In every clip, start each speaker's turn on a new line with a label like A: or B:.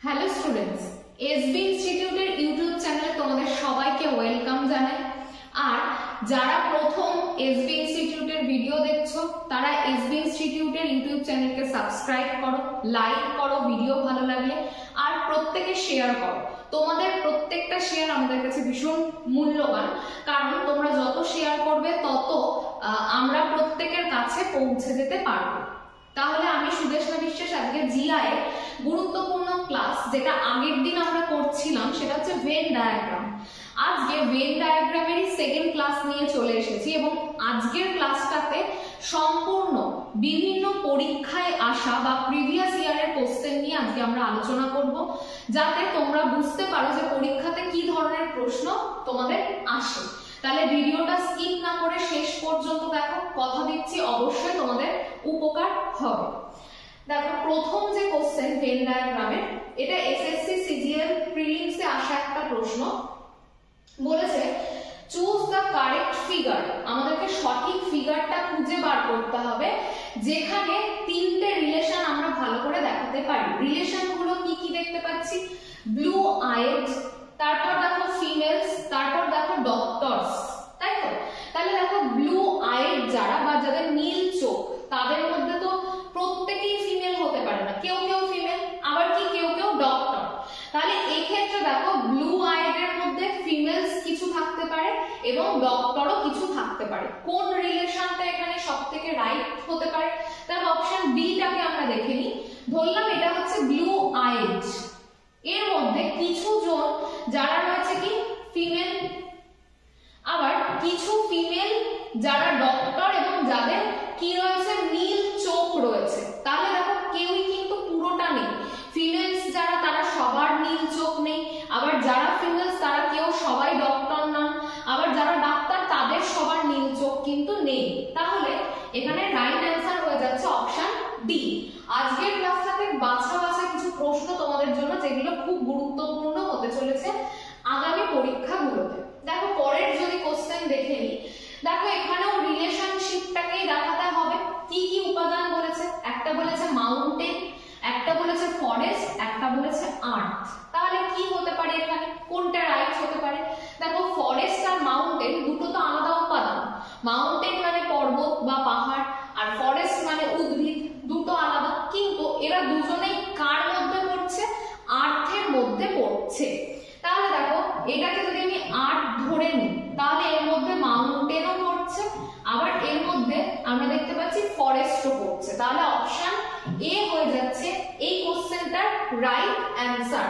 A: Hello students, SB ইনস্টিটিউটের YouTube চ্যানেলে তোমাদের সবাইকে ওয়েলকাম জানাই। আর যারা প্রথম এসবি ইনস্টিটিউটের ভিডিও দেখছো তারা এসবি ইনস্টিটিউটের ইউটিউব চ্যানেলকে সাবস্ক্রাইব করো, লাইক করো ভিডিও ভালো লাগলে, আর প্রত্যেকে শেয়ার করো। তোমাদের প্রত্যেকটা শেয়ার আমাদের কাছে ভীষণ মূল্যবান, কারণ তোমরা যত শেয়ার করবে তত আমরা প্রত্যেকের কাছে পৌঁছে যেতে পারবো। তাহলে আমি সুদেশনা বিশ্বাস আজকে জিআই এর গুরুত্বপূর্ণ ক্লাস, যেটা আগের দিন আমরা করছিলাম, সেটা হচ্ছে ভেন ডায়াগ্রাম। আজকে ভেন ডায়াগ্রামেরই সেকেন্ড ক্লাস নিয়ে চলে এসেছি এবং আজকের ক্লাসটাতে সম্পূর্ণ বিভিন্ন পরীক্ষায় আসা বা প্রিভিয়াস ইয়ারের কোশ্চেন নিয়ে আজকে আমরা আলোচনা করব, যাতে তোমরা বুঝতে পারো যে পরীক্ষাতে কি ধরনের প্রশ্ন তোমাদের আসে। তাহলে ভিডিওটা স্কিপ না করে শেষ পর্যন্ত দেখো, কথা দিচ্ছি অবশ্যই তোমাদের উপকার হবে। দেখো, প্রথম যে কোশ্চেন ভেন ডায়াগ্রামের, এটা এসএসসি সিজিএল প্রিলিমসে আসা একটা প্রশ্ন। বলেছে চুজ দ্য কারেক্ট ফিগার, আমাদেরকে সঠিক ফিগারটা খুঁজে বার করতে হবে যেখানে তিনটে রিলেশন আমরা ভালো করে দেখাতে পারি। রিলেশন গুলো কি কি দেখতে পাচ্ছি? ব্লু আইড, তারপর দেখো ফিমেলস, তারপর দেখো ডক্টরস, তাই তো? তাহলে দেখো ব্লু আইড যারা বা যাদের নীল চোখ, তাদের মধ্যে তো প্রত্যেকেই ফিমেল হতে পারে না, কেউ কেউ ফিমেল, আবার কি কেউ কেউ ডক্টর। তাহলে এই ক্ষেত্রে দেখো ব্লু আইড এর মধ্যে ফিমেলস কিছু থাকতে পারে এবং ডক্টরও কিছু থাকতে পারে। কোন রিলেশনটা এখানে সবথেকে রাইট হতে পারে? তাহলে অপশন বি টাকে আমরা দেখে নিই। ধরলাম এটা হচ্ছে ব্লু আইড, এর মধ্যে কিছু জন যারা রয়েছে কি ফিমেল, আবার কিছু ফিমেল যারা ডক্টর এবং যাদের কি রয়েছে নীল চোখ রয়েছে। তাহলে দেখো কেউই কিন্তু পুরোটা নেই, ফিমেলস যারা তারা সবার নীল চোখ নেই, আবার যারা ফিমেলস তারা কেউ সবাই ডক্টর নন, আবার যারা ডাক্তার তাদের সবার নীল চোখ কিন্তু নেই। তাহলে এখানে রাইট অ্যান্সার হয়ে যাচ্ছে অপশন ডি। আজকের ক্লাসটাতে বাছা বাছা কিছু প্রশ্ন তোমাদের জন্য, যেগুলো খুব গুরুত্বপূর্ণ হতে চলেছে আগামী পরীক্ষাগুলোতে। দেখো পরের যদি কোশ্চেন দেখে নিই, দেখো এখানেও রিলেশনশিপটাকেই দেখাতে হবে। কি কি উপাদান বলেছে? একটা বলেছে মাউন্টেন, একটা বলেছে ফরেস্ট, একটা বলেছে আর্থ। তাহলে কি হতে পারে এখানে, কোনটা রাইট হতে পারে? দেখো ফরেস্ট আর মাউন্টেন দুটো তো আলাদা উপাদান। মাউন্টেন মানে পর্বত বা পাহাড়, আর ফরেস্ট মানে উদ্ভিদ, দুটো আলাদা, কিন্তু এরা দুজনেই কার মধ্যে পড়ছে? আর্থের মধ্যে পড়ছে। তাহলে দেখো এটাকে যদি আমি আর্থ ধরে নিই, তাহলে এর মধ্যে মাউন্টেনও পড়ছে, আবার এর মধ্যে আমরা দেখতে পাচ্ছি ফরেস্টও পড়ছে। তাহলে অপশন এ হয়ে যাচ্ছে এই কোশ্চেনটার রাইট অ্যান্সার।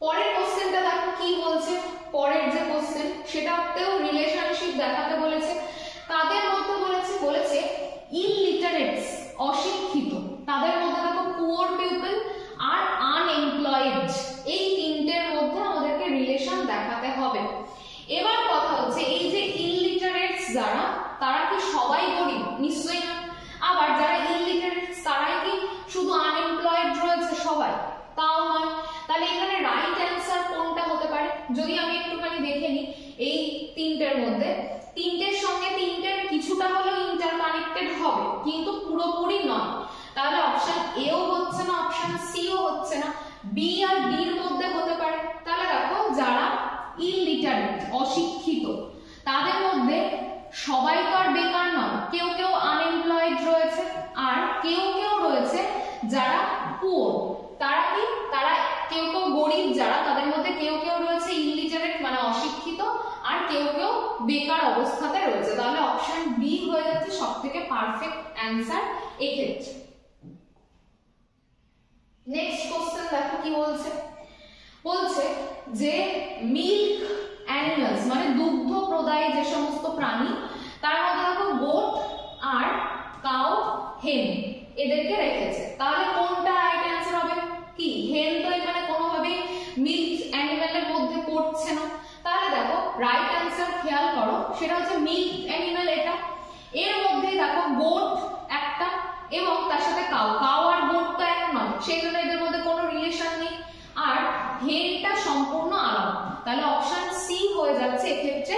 A: পরের কোশ্চেনটা দেখো কি বলছে। পরের যে কোশ্চেন সেটাতেও রিলেশনশিপ দেখাতে বলেছে। তাদের মধ্যে বলেছে ইললিটারেটস, অশিক্ষিত, তাদের মধ্যে দেখো পুয়ার পিপল আর আনএমপ্লয়েড, এই তিনটের মধ্যে আমাদেরকে রিলেশন দেখাতে হবে। এবার কথা হচ্ছে এই যে ইললিটারেটস যারা, তারা কি সবাই গরিব? নিশ্চয়ই না। আবার যারা ইললিটারেটস তারাই কি শুধু আনএমপ্লয়েড রয়েছে সবাই? তাও নয়। তাহলে এখানে রাইট অ্যান্সার কোনটা হতে পারে? যদি আমি একটুখানি দেখে নিই এই তিনটের মধ্যে, তিনটের সঙ্গে তিনটের কিছুটা হলেও ইন্টারকানেক্টেড হবে, কিন্তু পুরোপুরি নয়। তাহলে অপশন এও হচ্ছে না, অপশন সিও হচ্ছে না, বি আর ডির মধ্যে হতে পারে। তাহলে দেখো যারা ইললিটারেট, অশিক্ষিত, তাদের মধ্যে সবাই তো আর বেকার নয়, কেউ কেউ আনএমপ্লয়েড রয়েছে, আর কেউ কেউ রয়েছে যারা পুয়ার, তারা কি, তারা কেউ কেউ গরিব যারা, তাদের মধ্যে কেউ কেউ রয়েছে ইললিটারেট মানে অশিক্ষিত, আর কেউ কেউ বেকার অবস্থাতে রয়েছে। তাহলে অপশন বি হয়ে যাচ্ছে সবথেকে পারফেক্ট অ্যান্সার এক্ষেত্রে। নেক্সট কোশ্চেন দেখো কি বলছে। বলছে যে মিল্ক অ্যানিমালস মানে দুগ্ধ প্রদায়ী যে সমস্ত প্রাণী, তার মধ্যে দেখো গোট আর কাউ, হেন, এদেরকে রেখেছে। তাহলে কোনটা রাইট অ্যান্সার হবে? কি হেন তো এখানে কোনোভাবেই মিল্ক অ্যানিমালের মধ্যে পড়ছে না। তাহলে দেখো রাইট অ্যান্সার খেয়াল করো, সেটা হচ্ছে মিল্ক অ্যানিমাল এটা। এর মধ্যে দেখো গোট একটা এবং তার সাথে কাউ, কাউ আর গোট তো এক নয়, সেই জন্য এদের মধ্যে কোনো রিলেশন নেই। আর হেনটা সম্পূর্ণ আলাদা। তাহলে অপশন সি হয়ে যাচ্ছে এক্ষেত্রে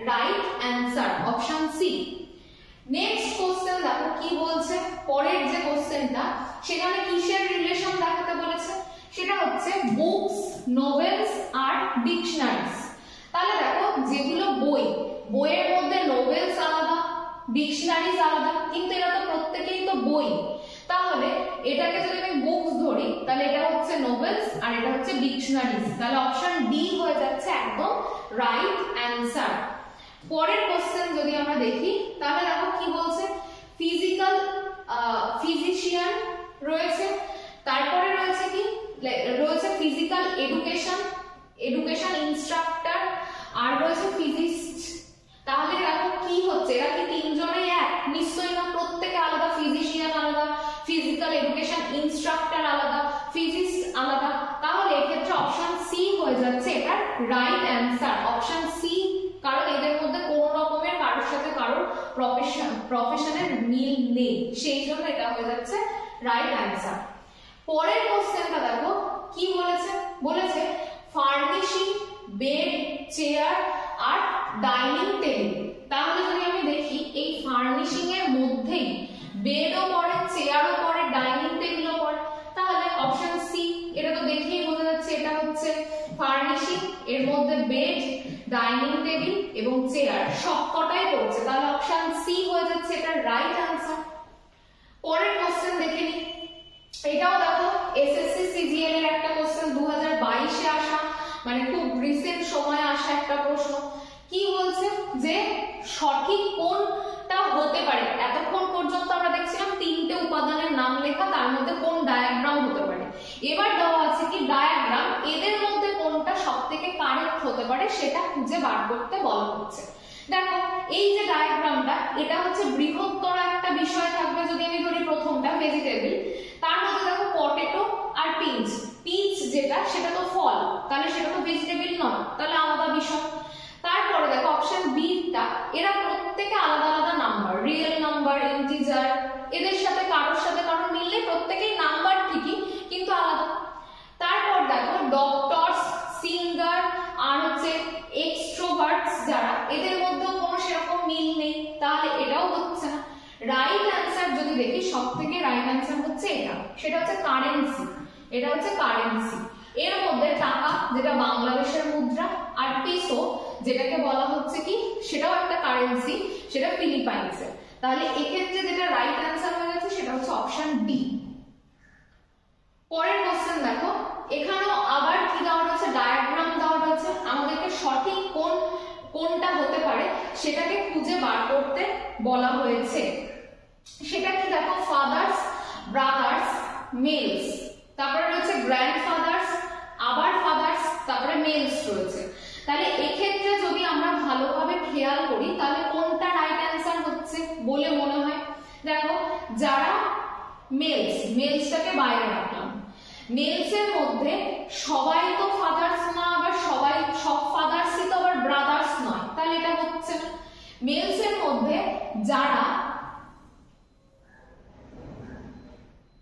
A: right answer, option c. Next question দেখো কি বলছে। পরের যে কোশ্চেনটা, সেখানে কিসের রিলেশন দেখাতে বলেছে? বই, তাহলে এটাকে যদি আমি বুকস ধরি তাহলে এটা হচ্ছে নোভেলস আর এটা হচ্ছে ডিকশনারিজ, তাহলে অপশন ডি হয়ে যাচ্ছে একদম রাইট অ্যান্সার। পরের কোশ্চেন যদি আমরা দেখি তাহলে দেখো কি বলছে, ফিজিশিয়ান রয়েছে, তারপরে রয়েছে কি, রয়েছে ফিজিক্যাল এডুকেশন ইনস্ট্রাক্টর, আর রয়েছে ফিজিস্ট। তাহলে দেখো কি হচ্ছে, এরা কি তিনজনেই এক? নিশ্চয়ই না, প্রত্যেকে আলাদা। ফিজিশিয়ান আলাদা, ফিজিক্যাল এডুকেশন ইনস্ট্রাক্টর আলাদা, ফিজিস্ট আলাদা। তাহলে এক্ষেত্রে অপশন সি হয়ে যাচ্ছে এটার রাইট অ্যান্সার, অপশন সি। কারণ এদের মধ্যে কোন রকমের কারোর সাথে কারোর প্রফেশনের মিল নেই, সেই জন্য এটা হয়ে যাচ্ছে রাইট অ্যান্সার। পরের কোশ্চেনটা দেখো কি বলেছে, বলেছে ফার্নিশিং বেড, চেয়ার আর ডাইনিং টেবিল। তাহলে যদি আমি দেখি এই ফার্নিশিং এর মধ্যেই বেডও পড়ে, চেয়ারও পড়ে, ডাইনিং টেবিলও পড়ে, তাহলে অপশন সি। এটা তো দেখেই বোঝা যাচ্ছে এটা হচ্ছে ফার্নিশিং, এর মধ্যে বেড, ডাইনিং টেবিল এবং চেয়ার সবকটাই পড়ছে, তাহলে অপশন সি হয়ে যাচ্ছে এটা রাইট অ্যান্সার। পরের কোশ্চেন দেখে নিই, এটাও দেখো এসএসসি সিজিএল এর একটা কোশ্চেন, 2022 এ আসা, মানে খুব রিসেন্ট সময়ে আসা একটা প্রশ্ন। কি বলছে যে সঠিক কোনটা হতে পারে, এতক্ষণ পর্যন্ত আমরা দেখছিলাম তিনটে উপাদানের নাম লেখা, তার মধ্যে কোন ডায়াগ্রাম হতে পারে। এবার দেওয়া আছে কি ডায়াগ্রাম, এদের মধ্যে কোনটা সবথেকে কারেক্ট হতে পারে সেটা খুঁজে বার করতে বলা হচ্ছে। দেখো এই যে ডায়াগ্রামটা, এটা হচ্ছে বৃহত্তর একটা বিষয় থাকবে। যদি আমি ধরি প্রথমটা ভেজিটেবল, তার মধ্যে দেখো পটেটো আর পিচ, যেটা সেটা তো ফল, তাহলে সেটা তো ভেজিটেবল নয়, তাহলে আলাদা বিষয়। তারপরে দেখো অপশন বি টা, এরা প্রত্যেকে আলাদা আলাদা নাম্বার, রিয়েল নাম্বার, ইন্টিজার, এদের সাথে কারোর মিললে প্রত্যেকেই নাম্বার ঠিকই কিন্তু আলাদা। তারপর দেখো ডক্টরস, সিঙ্গার আর হচ্ছে এক্সট্রোভার্টস যারা, এদের মধ্যেও কোনো সেরকম মিল নেই, তাহলে এটাও হচ্ছে না। রাইট অ্যান্সার যদি দেখি সবথেকে রাইট অ্যান্সার হচ্ছে এটা, সেটা হচ্ছে কারেন্সি। এটা হচ্ছে কারেন্সি, এর মধ্যে টাকা যেটা বাংলাদেশের মুদ্রা আর পিসো যেটাকে বলা হচ্ছে কি সেটাও একটা কারেন্সি, সেটা ফিলিপাইন্সের। তাহলে এক্ষেত্রে যেটা রাইট অ্যান্সার হয়ে যাচ্ছে সেটা হচ্ছে অপশন ডি। পরের কোশ্চেন দেখো, এখানেও আবার কি দেওয়া রয়েছে, ডায়াগ্রাম দেওয়া রয়েছে, আমাদেরকে সঠিক কোনটা হতে পারে সেটাকে খুঁজে বার করতে বলা হয়েছে। সেটা কি দেখো, ফাদার্স, ব্রাদার্স, মেলস, তারপরে রয়েছে গ্র্যান্ডফাদার্স, আবার ফাদার্স, তারপরে মেলস রয়েছে। তাহলে এক্ষেত্রে যদি আমরা ভালোভাবে খেয়াল করি তাহলে কোনটা রাইট অ্যান্সার হচ্ছে বলে মনে হয়। দেখো যারা মেলসটাকে বাইরে রাখলাম, মেলসের মধ্যে সবাই তো ফাদার্স না, আবার সব ফাদার্সই তো আবার ব্রাদার্স নয়, তাহলে এটা হচ্ছে না। মেলসের মধ্যে যারা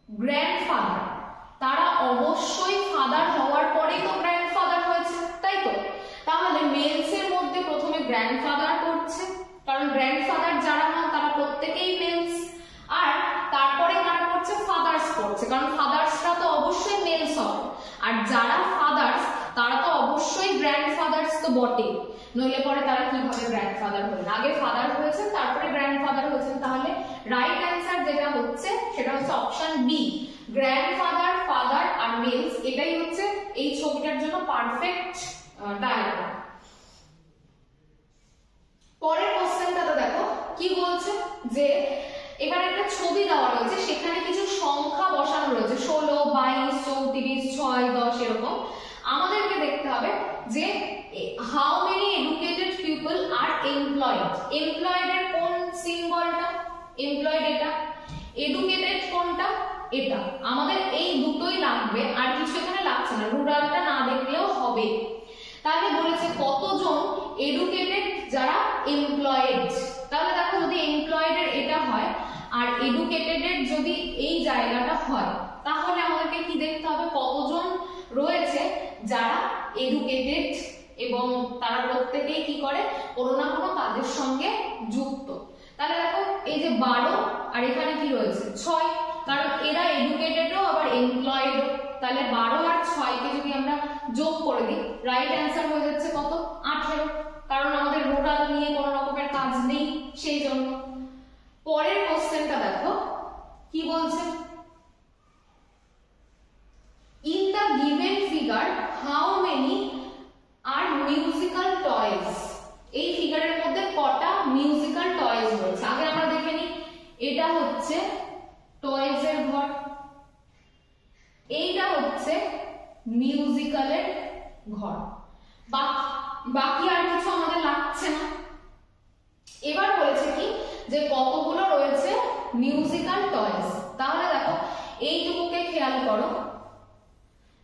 A: গ্র্যান্ডফাদার, তারা অবশ্যই ফাদার হওয়ার পরেই তো গ্র্যান্ডফাদার হয়েছে, তাই তো? তাহলে মেলসের মধ্যে প্রথমে গ্র্যান্ডফাদার পড়ছে, কারণ গ্র্যান্ডফাদার যারা না তারা প্রত্যেকেই মেলস, আর তারপরে কারা পড়ছে, ফাদার্স পড়ছে, কারণ ফাদার্সরা তো অবশ্যই মেলস হবে, আর যারা ফাদার্স তারা তো অবশ্যই গ্র্যান্ডফাদার্স তো বটে, নইলে পরে তারা কিভাবে গ্র্যান্ডফাদার হলেন, আগে ফাদার হয়েছেন তারপরে গ্র্যান্ডফাদার হয়েছেন। তাহলে রাইট অ্যান্সার যেটা হচ্ছে সেটা হচ্ছে অপশন বি, গ্র্যান্ডফাদার, ফাদার আর মেলস, এটাই হচ্ছে এই ছবিটার জন্য পারফেক্ট ডায়াগ্রাম। পরের কোশ্চেনটা দেখো কি বলছে, যে এখানে একটা ছবি দেওয়া রয়েছে, সেখানে কিছু সংখ্যা বসানো রয়েছে, 16, 22, 34, 6, 10 এরকম। আমাদেরকে দেখতে হবে যে how many educated people are employed. Employed এর কোন সিম্বলটা, এমপ্লয়েড এটা, এডুকেটেড কোনটা এটা, আমাদের এই দুটোই লাগবে, আর কিছু এখানে লাগছে না, রুরালটা না দেখলেও হবে। তাহলে বলেছে কতজন এডুকেটেড যারা এমপ্লয়েড, তাহলে দেখো যদি এমপ্লয়েড এর এটা হয় আর এডুকেটেড এর যদি এই জায়গাটা হয়, তাহলে আমাদেরকে কি দেখতে হবে, কতজন রয়েছে যারা এডুকেটেড এবং তারা প্রত্যেকেই কি করে, কোনো না কোনো কাজের সঙ্গে যুক্ত। তাহলে দেখো এই যে 12 আর এখানে কি রয়েছে 6, কারণ এরা এডুকেটেডও আবার এমপ্লয়েডও, তাহলে 12 আর 6 কে যদি আমরা যোগ করে দিই, রাইট অ্যান্সার হয়ে যাচ্ছে কত, 18, কারণ আমাদের রুরাল নিয়ে কোনো রকমের কাজ নেই সেই জন্য। পরের কোশ্চেনটা দেখো কি বলছে, in the given figure how many are musical toys, এই ফিগারের মধ্যে কটা মিউজিক্যাল টয়েস রয়েছে। আগে আমরা দেখে নিই, এটা হচ্ছে টয়েস এর ঘর, এইটা হচ্ছে মিউজিক্যালের ঘর, বাকি আর কিছু আমাদের লাগছে না। এবার বলেছে কি যে কতগুলো রয়েছে মিউজিক্যাল টয়েস। তাহলে দেখো এইটুকুকে খেয়াল করো,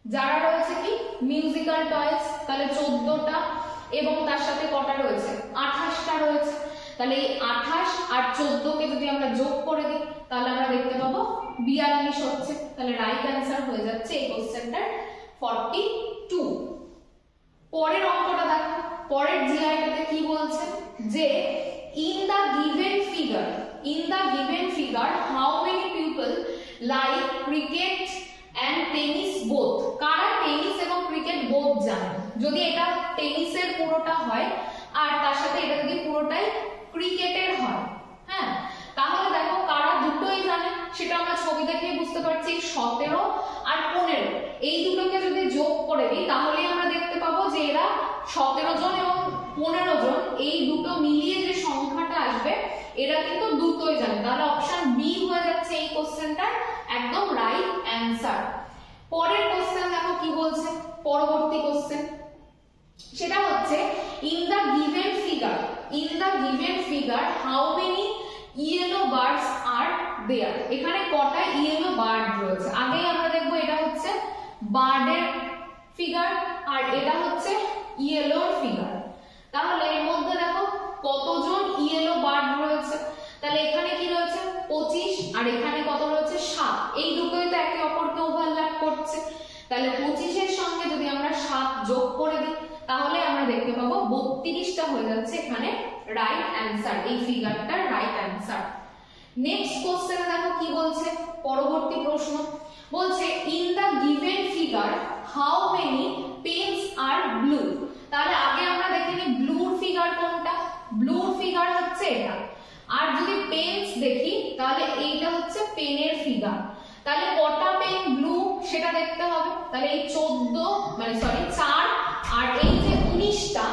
A: যারা রয়েছে কি মিউজিক্যাল টয়েস, তাহলে 14টা এবং তার সাথে কটা রয়েছে 28টা রয়েছে। তাহলে এই 28 আর 14কে যদি আমরা যোগ করে দিই তাহলে আমরা দেখতে পাবো 42 হচ্ছে। তাহলে রাইট অ্যান্সার হয়ে যাচ্ছে এই কোশ্চেনটার 42। পরের অঙ্কটা দেখো, পরের জিআইটাতে কি বলছে যে in the given figure how many people like cricket and tennis both, কারা টেনিস এবং ক্রিকেট বোথ জানে। যদি এটা টেনিসের পুরোটা হয় আর তার সাথে এটা যদি পুরোটাই ক্রিকেটের হয়, হ্যাঁ, তাহলে দেখো কারা দুটোই জানে সেটা আমরা ছবি দেখেই বুঝতে পারছি। 17 আর 15 এই দুটোকে যদি যোগ করে দিই তাহলে আমরা দেখতে পাবো যে এরা 17 জন এবং 15 জন, এই দুটো মিলিয়ে যে সংখ্যাটা আসবে এরা কিন্তু দুটোই জানে। তাহলে অপশন বি হয়ে যাচ্ছে এই কোশ্চেনটার একদম রাইট অ্যান্সার। পরের কোশ্চেন দেখো কি বলছে, পরবর্তী কোশ্চেন সেটা হচ্ছে in the given figure how many yellow birds are there, এখানে কটা ইয়েলো বার্ড রয়েছে। আগেই আমরা দেখবো এটা হচ্ছে বার্ডের ফিগার আর এটা হচ্ছে ইয়েলোর ফিগার। তাহলে এর মধ্যে দেখো কতজন ইয়েলো বার্ড রয়েছে, তাহলে এখানে কি রয়েছে 25 আর এখানে কত রয়েছে 7, এই দুটোই তো একে অপরকে ওভারল্যাপ করছে। তাহলে 25 এর সঙ্গে যদি আমরা 7 যোগ করে দিই তাহলে আমরা দেখতে পাবো 32টা হয়ে যাচ্ছে এখানে রাইট অ্যান্সার, এই ফিগারটার রাইট অ্যান্সার। নেক্সট কোশ্চেনে দেখো কি বলছে, পরবর্তী প্রশ্ন বলছে in the given figure how many pens are blue. তাহলে আগে আমরা দেখে নিই ব্লুর ফিগার কোনটা, ব্লুর ফিগার হচ্ছে এটা, আর যদি পেনস দেখি তাহলে এইটা হচ্ছে পেনের ফিগার। তাহলে কটা পেন ব্লু সেটা দেখতে হবে। তাহলে এই 4 আর এই যে 19টা,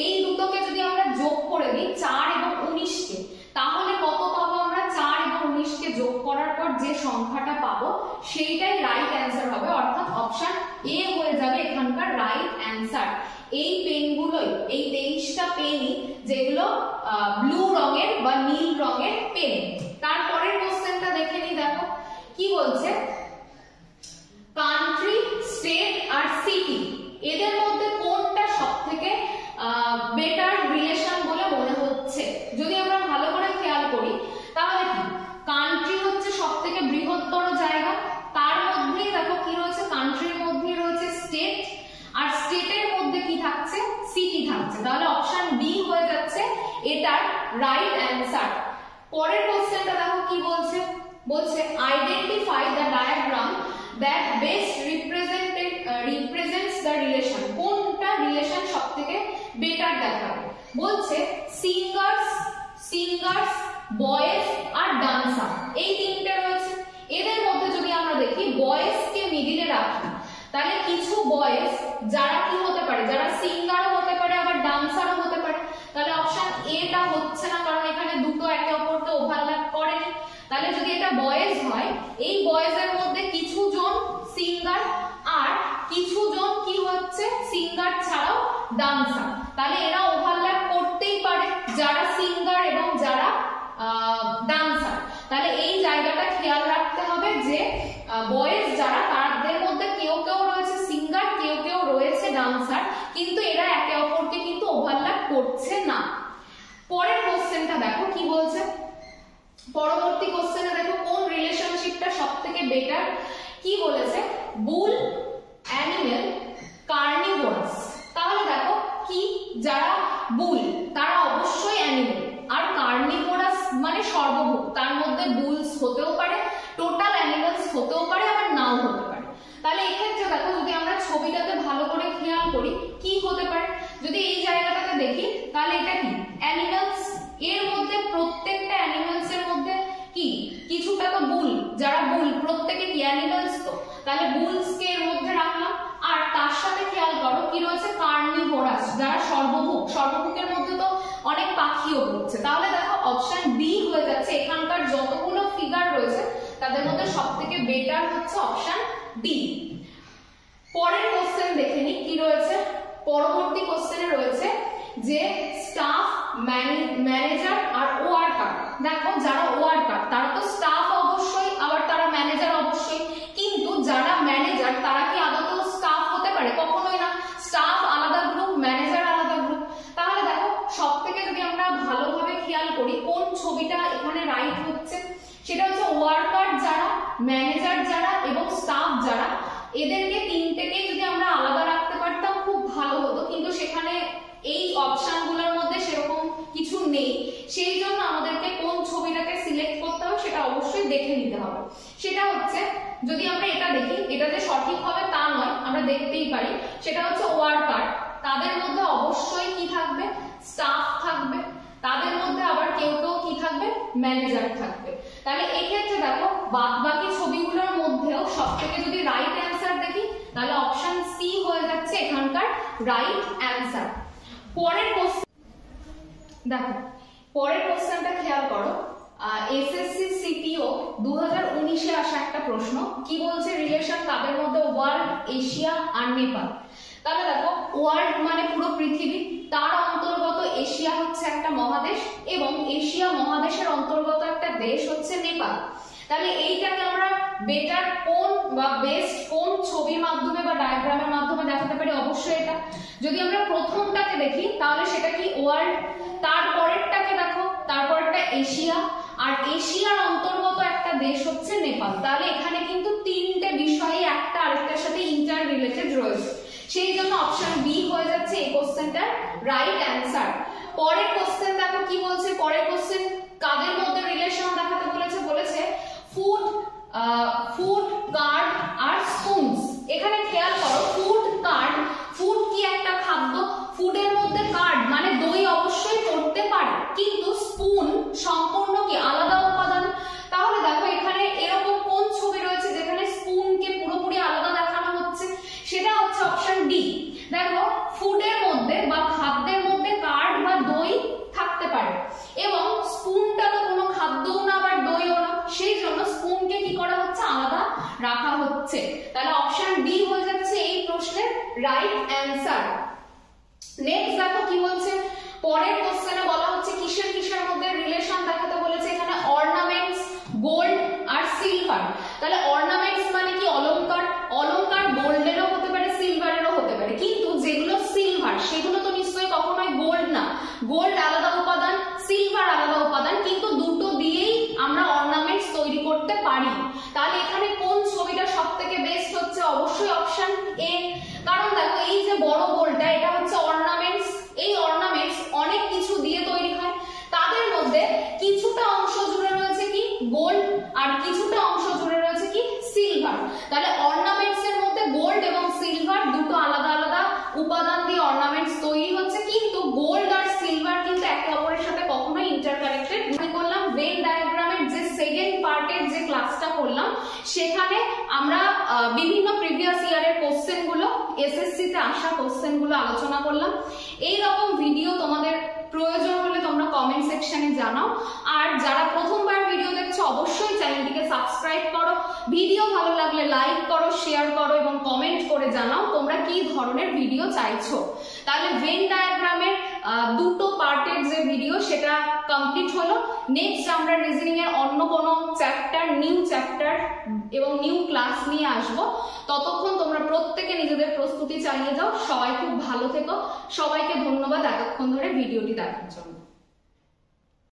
A: এই দুটোকে যদি আমরা যোগ করে দিই 4 এবং 19কে, তাহলে কত পাবো আমরা 4 এবং 19কে যোগ করার পর যে সংখ্যাটা পাবো সেইটাই রাইট অ্যান্সার হবে, অর্থাৎ অপশন এ হয়ে যাবে এখানকার রাইট অ্যান্সার। এই পেনগুলোই, এই 23টা পেনই যেগুলো ব্লু রঙের বা নীল রঙের পেন। তারপরের কোশ্চেনটা দেখে নিই, দেখো কি বলছে কান্ট্রি, স্টেট আর সিটি এদের মধ্যে কোনটা সবথেকে বেটার রিলেশন বলে মনে হচ্ছে। যদি আমরা ভালো করে খেয়াল করি তাহলে কি কান্ট্রি হচ্ছে সবথেকে বৃহত্তর জায়গা, তার মধ্যেই দেখো কি রয়েছে কান্ট্রির মধ্যেই রয়েছে স্টেট, আর স্টেটের মধ্যে কি থাকছে সিটি থাকছে। তাহলে অপশন বি হয়ে যাচ্ছে এটার রাইট অ্যান্সার। পরের কোশ্চেনটা দেখো কি বলছে, বলছে identify the diagram that best represents the relation, কোনটা রিলেশন সবথেকে বেটার দেখাবে। বলছে সিঙ্গার্স বয়েজ আর ডান্সার, এই তিনটে রয়েছে। এদের মধ্যে যদি আমরা দেখি বয়েজকে মিডিলে রাখি তাহলে কিছু বয়েজ যারা কি হতে পারে, যারা সিঙ্গারও হতে পারে আবার ডান্সারও হতে পারে। তাহলে অপশন এটা হচ্ছে না, কারণ এখানে দুটো একে অপরকে ওভারল্যাপ করেনি। তাহলে যদি এটা বয়েজ হয়, এই বয়েজের মধ্যে কিছু জন সিঙ্গার আর কিছু জন কি হচ্ছে সিঙ্গার ছাড়াও ডান্সার, তাহলে এরা ওভারল্যাপ করতেই পারে যারা সিঙ্গার এবং যারা ডান্সার। তাহলে এই জায়গাটা খেয়াল রাখতে হবে যে বয়েজ যারা তাদের মধ্যে কেউ কেউ রয়েছে সিঙ্গার, কেউ কেউ রয়েছে ডান্সার, কিন্তু এরা একে অপরকে কিন্তু ওভারল্যাপ করছে না। পরের কোশ্চেনটা দেখো কি বলছে, পরবর্তী কোশ্চেনে দেখো কোন রিলেশনশিপটা সবথেকে বেটার। কি বলেছে বুল অ্যানিমেল কার্নিভোরাস। তাহলে দেখো কি যারা বুল তারা অবশ্যই অ্যানিমেল, আর কার্নিভোরাস মানে সর্বভোগ, তার মধ্যে বুলস হতেও পারে, টোটাল অ্যানিমেলস হতেও পারে, আবার নাও হতে পারে। তাহলে এক্ষেত্রে দেখো যদি আমরা ছবিটাতে ভালো করে খেয়াল করি কি হতে পারে, যদি এই জায়গাটাতে দেখি তাহলে এটা কি অ্যানিমেলস, এর মধ্যে প্রত্যেকটা অ্যানিমেলস এর মধ্যে কি কিছুটা তো বুল, যারা বুল প্রত্যেকে কি অ্যানিমালস, তো তাহলে বুলস কে এর মধ্যে রাখলাম। আর তার সাথে খেয়াল করো কি রয়েছে, কার্নিভোরাস, যারা সর্বভুক, সর্বভুকের মধ্যে তো অনেক পাখিও পড়ছে। তাহলে দেখো অপশন বি হয়ে যাচ্ছে, এখানকার যতগুলো ফিগার রয়েছে তাদের মধ্যে সবথেকে বেটার হচ্ছে অপশন ডি। পরের কোশ্চেন দেখে নি কি রয়েছে। পরবর্তী কোশ্চেনে রয়েছে যে স্টাফ, ম্যানেজার আর ওয়ার্কার। দেখো যারা ওয়ার্কার তারা তো স্টাফ অবশ্যই, আবার তারা ম্যানেজার অবশ্যই, কিন্তু যারা ম্যানেজার তারা কি আদৌ স্টাফ হতে পারে? কখনোই না। স্টাফ আলাদা গ্রুপ, ম্যানেজার আলাদা গ্রুপ। তাহলে দেখো সবথেকে যদি আমরা ভালোভাবে খেয়াল করি কোন ছবিটা এখানে রাইট হচ্ছে, সেটা হচ্ছে ওয়ার্কার যারা, ম্যানেজার যারা এবং স্টাফ যারা, এদেরকে তিনটেকে যদি আমরা আলাদা রাখতে পারতাম খুব ভালো হতো, কিন্তু সেখানে এই অপশনগুলোর মধ্যে সেরকম কিছু নেই। সেই জন্য আমাদেরকে কোন ছবিটাকে সিলেক্ট করতে হবে সেটা অবশ্যই দেখে নিতে হবে। সেটা হচ্ছে যদি আমরা এটা দেখি, এটা যে সঠিক হবে তা নয়, আমরা দেখতেই পারি। সেটা হচ্ছে ওয়ার্কার, তাদের মধ্যে অবশ্যই কি থাকবে, স্টাফ থাকবে, তাদের মধ্যে আবার কেউ কেউ কি থাকবে, ম্যানেজার থাকবে। তাহলে এক্ষেত্রে দেখো বাদ বাকি ছবিগুলোর মধ্যেও সবথেকে যদি রাইট অ্যান্সার দেখি তাহলে অপশন সি হয়ে যাচ্ছে এখানকার রাইট অ্যান্সার। পরের কোশ্চেন দেখো, পরের কোশ্চেনটা খেয়াল করো। এসএসসি সিটিও 2019-এ আসা একটা প্রশ্ন, কি বলছে, রিলেশন কাদের মধ্যে, ওয়ার্ল্ড, এশিয়া আর নেপাল। তাহলে দেখো ওয়ার্ল্ড মানে পুরো পৃথিবী, তার অন্তর্গত এশিয়া হচ্ছে একটা মহাদেশ এবং এশিয়া মহাদেশের অন্তর্গত একটা দেশ হচ্ছে নেপাল। তাহলে এইটাকে আমরা বেটার কোন বা বেস্ট কোন ছবির মাধ্যমে বা ডায়াগ্রামের মাধ্যমে দেখাতে পারি, অবশ্যই এটা। যদি আমরা প্রথমটাকে দেখি তাহলে সেটা কি ওয়ার্ল্ড, তারপরেরটাকে দেখো, তারপরেরটা এশিয়া, আর এশিয়ার অন্তর্গত একটা দেশ হচ্ছে নেপাল। তাহলে এখানে কিন্তু তিনটে বিষয়ে একটা আরেকটার সাথে ইন্টার রিলেটেড রয়েছে, সেই জন্য অপশন বি হয়ে যাচ্ছে এই কোশ্চেনটার রাইট অ্যান্সার। পরের কোশ্চেন দেখো কি বলছে। পরের কোশ্চেন কাদের মধ্যে রিলেশন দেখাতে বলেছে, বলেছে ফুড, কার্ড আর স্পুনস। এখানে খেয়াল করো ফুড, কার্ড, ফুড কি একটা খাদ্য, ফুডের মধ্যে কার্ড মানে দই অবশ্যই পড়তে পারে, কিন্তু স্পুন সম্পূর্ণ কি আলাদা উপাদান। তাহলে দেখো এখানে এরকম কোন ছবি রয়েছে যেখানে স্পুনকে পুরোপুরি আলাদা দেখানো হচ্ছে, সেটা হচ্ছে অপশন ডি। দেখো ফুডের মধ্যে বা খাদ্যের মধ্যে কার্ড বা দই থাকতে পারে এবং স্পুনটা তো কোনো খাদ্যও না আবার দইও না, সেই জন্য স্পুনকে কি করা হচ্ছে, আলাদা রাখা হচ্ছে। তাহলে অপশন ডি হয়ে যাচ্ছে এই প্রশ্নের রাইট অ্যান্সার। নেক্সট দেখো কি বলছে। পরের কোশ্চেনে বলা হচ্ছে কিসের কিসের মধ্যে রিলেশন দেখাতে বলেছে, এখানে অর্নামেন্টস, গোল্ড আর সিলভার। তাহলে অর্নামেন্টস মানে কি অলংকার, অলংকার গোল্ডেরও হতে পারে সিলভারেরও হতে পারে, কিন্তু যেগুলো সিলভার সেগুলো তো নিশ্চয়ই কখনোই গোল্ড না। গোল্ড আলাদা উপাদান, সিলভার আলাদা উপাদান, কিন্তু দুটো দিয়েই আমরা অর্নামেন্টস তৈরি করতে পারি। তাহলে এখানে কোন ছবিটা সবথেকে বেস্ট হচ্ছে, অবশ্যই অপশন এ। কারণ দেখো এই যে বড় গোলটা এটা হচ্ছে অর্নামেন্টস, এই অর্নামেন্টস অনেক কিছু দিয়ে তৈরি হয়, তাদের মধ্যে কিছুটা অংশ জুড়ে রয়েছে কি গোল্ড আর কিছুটা অংশ জুড়ে রয়েছে কি সিলভার। তাহলে অর্নামেন্টস এর মধ্যে গোল্ড এবং সিলভার দুটো আলাদা আলাদা উপাদান দিয়ে অর্নামেন্টস তৈরি হচ্ছে, কিন্তু গোল্ড আর সিলভার কিন্তু একে অপরের সাথে কখনোই ইন্টারকানেক্টেড। আমি করলাম ভেন ডায়াগ্রামের যে সেকেন্ড পার্টের যে ক্লাসটা করলাম, সেখানে আমরা বিভিন্ন প্রিভিয়াস ইয়ারের কোশ্চেন গুলো, এসএসসি তে আসা কোশ্চেন গুলো আলোচনা করলাম। এই রকম ভিডিও তোমাদের প্রয়োজন হলে তোমরা কমেন্ট সেকশনে জানাও, আর যারা প্রথমবার ভিডিও দেখছো অবশ্যই চ্যানেলটিকে সাবস্ক্রাইব করো, ভিডিও ভালো লাগলে লাইক করো, শেয়ার করো এবং কমেন্ট করে জানাও তোমরা কি ধরনের ভিডিও চাইছো। তাহলে ভেন ডায়াগ্রামের দুটো পার্টের যে ভিডিও সেটা কমপ্লিট হলো। নেক্সট আমরা রিজনিং এর অন্য কোনো চ্যাপ্টার, নিউ চ্যাপ্টার এবং নিউ ক্লাস নিয়ে আসবো। ততক্ষণ তোমরা প্রত্যেকে নিজেদের প্রস্তুতি চালিয়ে যাও। সবাই খুব ভালো থেকো, সবাইকে ধন্যবাদ এতক্ষণ ধরে ভিডিওটি দেখার জন্য।